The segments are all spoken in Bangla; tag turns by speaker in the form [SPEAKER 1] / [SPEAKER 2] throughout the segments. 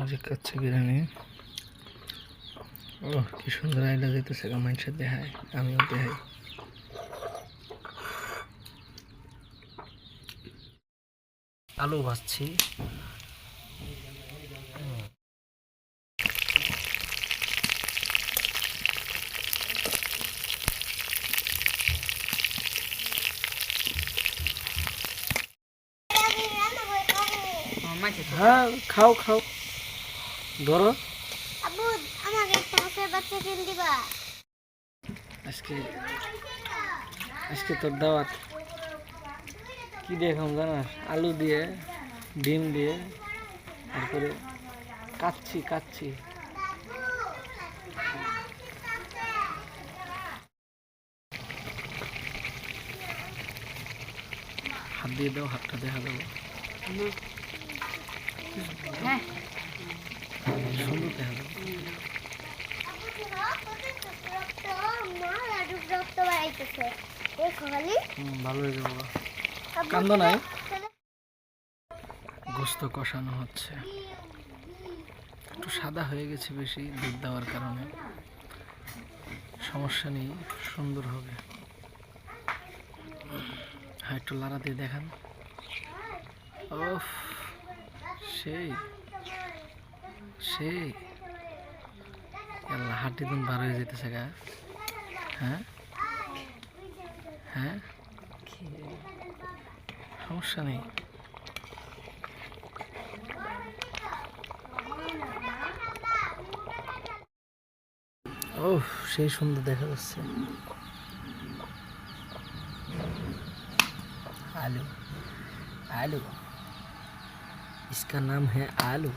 [SPEAKER 1] যে কাচ্চি বিরিয়ানি। ও কি সুন্দর আইলা যাইতেছে, মানুষের দেখায়, আমিও দেখাই। আলু ভাজছি। হ্যাঁ খাও খাও, ধরো।
[SPEAKER 2] আব্বু আমাকে একটা হাঁসের বাচ্চা কিনে দিবা।
[SPEAKER 1] আজকে আজকে তোর দাওয়াত। কি দিয়ে খাম জানাস? আলু দিয়ে, ডিম দিয়ে, তারপরে কাচ্চি কাচ্চি। হাত দিয়ে দাও, হাতটা দেখা যাবো।
[SPEAKER 2] হ্যাঁ
[SPEAKER 1] সুন্দর দেখা যাবে। ভালো হয়ে যাবো। কান্দ নাই। গোস্ত কষানো হচ্ছে, একটু সাদা হয়ে গেছে বেশি দুধ দেওয়ার কারণে, সমস্যা নেই, সুন্দর হবে। হ্যাঁ একটু লাড়া দিয়ে দেখান। ওফ, সেই সেই আল্লাহ, হাড্ডি দুন বার হয়ে যেতেছে গা। হ্যাঁ হ্যাঁ, সমস্যা নেই। ও সেই সুন্দর দেখা যাচ্ছে। आलू आलू, इसका नाम है आलू।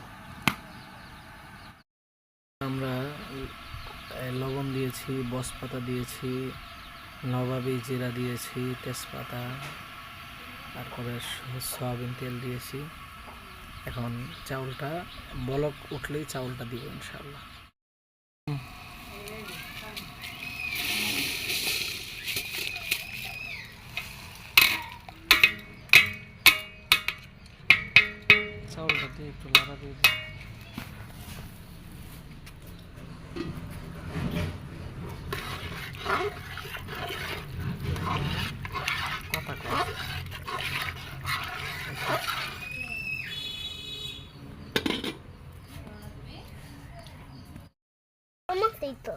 [SPEAKER 1] আমরা লবণ দিয়েছি, বসপাতা দিয়েছি, নবাবী জিরা দিয়েছি, তেজপাতা, তারপরে সয়াবিন তেল দিয়েছি। এখন চাউলটা বলক উঠলেই চাউলটা দিব ইনশাআল্লাহ। চাউলটা দিয়ে একটু লাড়া দিয়ে দিই। কথা কয়
[SPEAKER 2] তো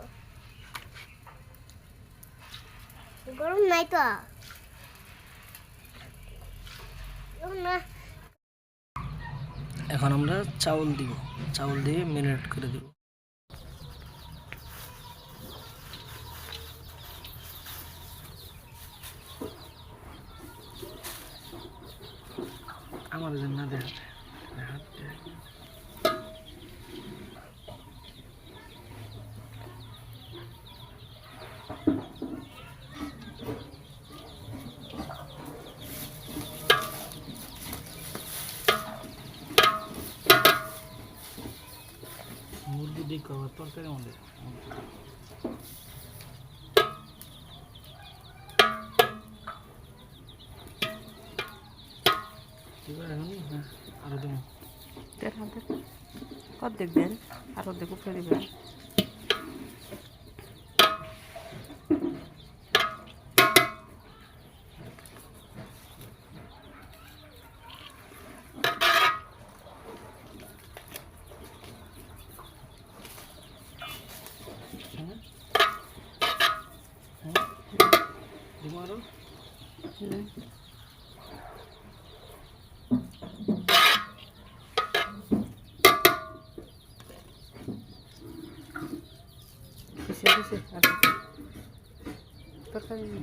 [SPEAKER 2] গরম নাই তো না।
[SPEAKER 1] এখন আমরা চাউল দিব, চাউল দিয়ে মেরিনেট করে দেব। আমার জন্য দেখাতে মুরগি দিয়ে করার তরকারি আমাদের। হ্যাঁ আরো দিন
[SPEAKER 3] অর্ধেক দেন আর অর্ধেক উপরে দিবেন।
[SPEAKER 1] দিব আরো।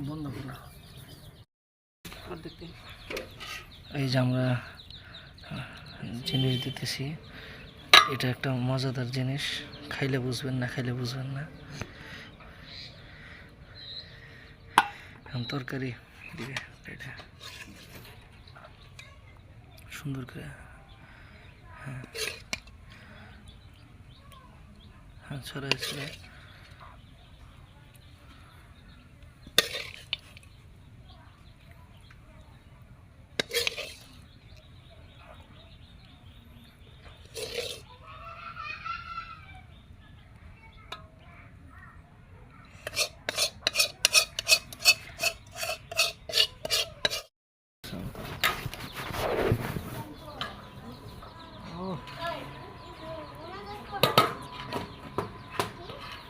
[SPEAKER 1] বন্ধ করো। এই যে আমরা জিনিস দিতেছি, এটা একটা মজাদার জিনিস, খাইলে বুঝবেন, না খাইলে বুঝবেন না। তরকারি দিবে এটা সুন্দর করে। হ্যাঁ হ্যাঁ, ছড়াই ছড়াই।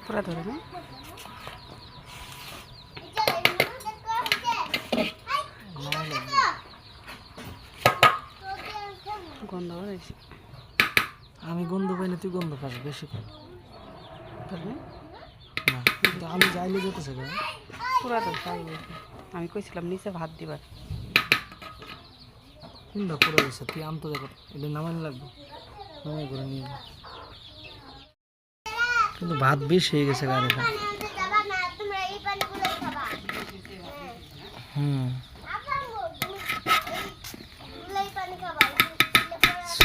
[SPEAKER 3] পুরা ধরে না গন্ধ বেরোইছে
[SPEAKER 1] আমি গন্ধ পাই না, তুই গন্ধ পাস বেশি পাই
[SPEAKER 3] ধরবে
[SPEAKER 1] না, কিন্তু আমি যাইলে যেতেছে গা।
[SPEAKER 3] পুরা ধর তাই বলছি। আমি কইছিলাম নিচে ভাত দিবার
[SPEAKER 1] কোনটা পড়ে গেছে তুই আনতে দেখো, এটা নামানো লাগবে, নামাই করে নিয়ে যা। কিন্তু ভাত বেশি হয়ে গেছে গাড়িটা।
[SPEAKER 2] পানি আনতে যাবা না, তোমরা এই পানিগুলোই খাবা।
[SPEAKER 1] হুম,
[SPEAKER 2] এই পানি খাবা।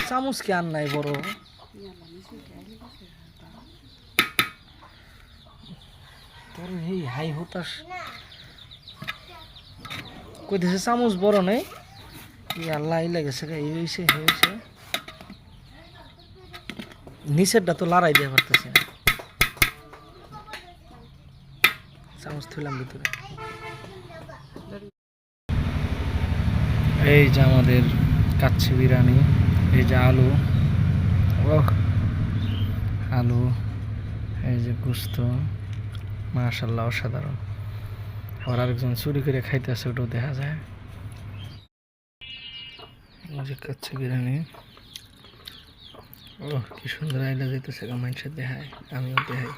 [SPEAKER 1] চামচ কি আর নাই বড়? তোর এই হাই হতাশ কইতেছে চামচ বড় নেই, এই আল্লাহ এই লাগেছে এই হয়েছে হয়েছে। নিচেরটা তো লড়াই দিয়ে পারতেছে না, চামচ থইলাম ভিতরে। এই যে আমাদের কাচ্চি বিরিয়ানি, এই যে আলু, ওহ আলু, এই যে গোস্ত, মাশাআল্লাহ অসাধারণ। আবার আরেকজন চুরি করে খাইতেছে, ওটাও দেখা যায়। এই যে কাচ্চি বিরিয়ানি, ও কি সুন্দর আইলা যাইতেছে, মানুষের দেখায়, আমিও দেখাই।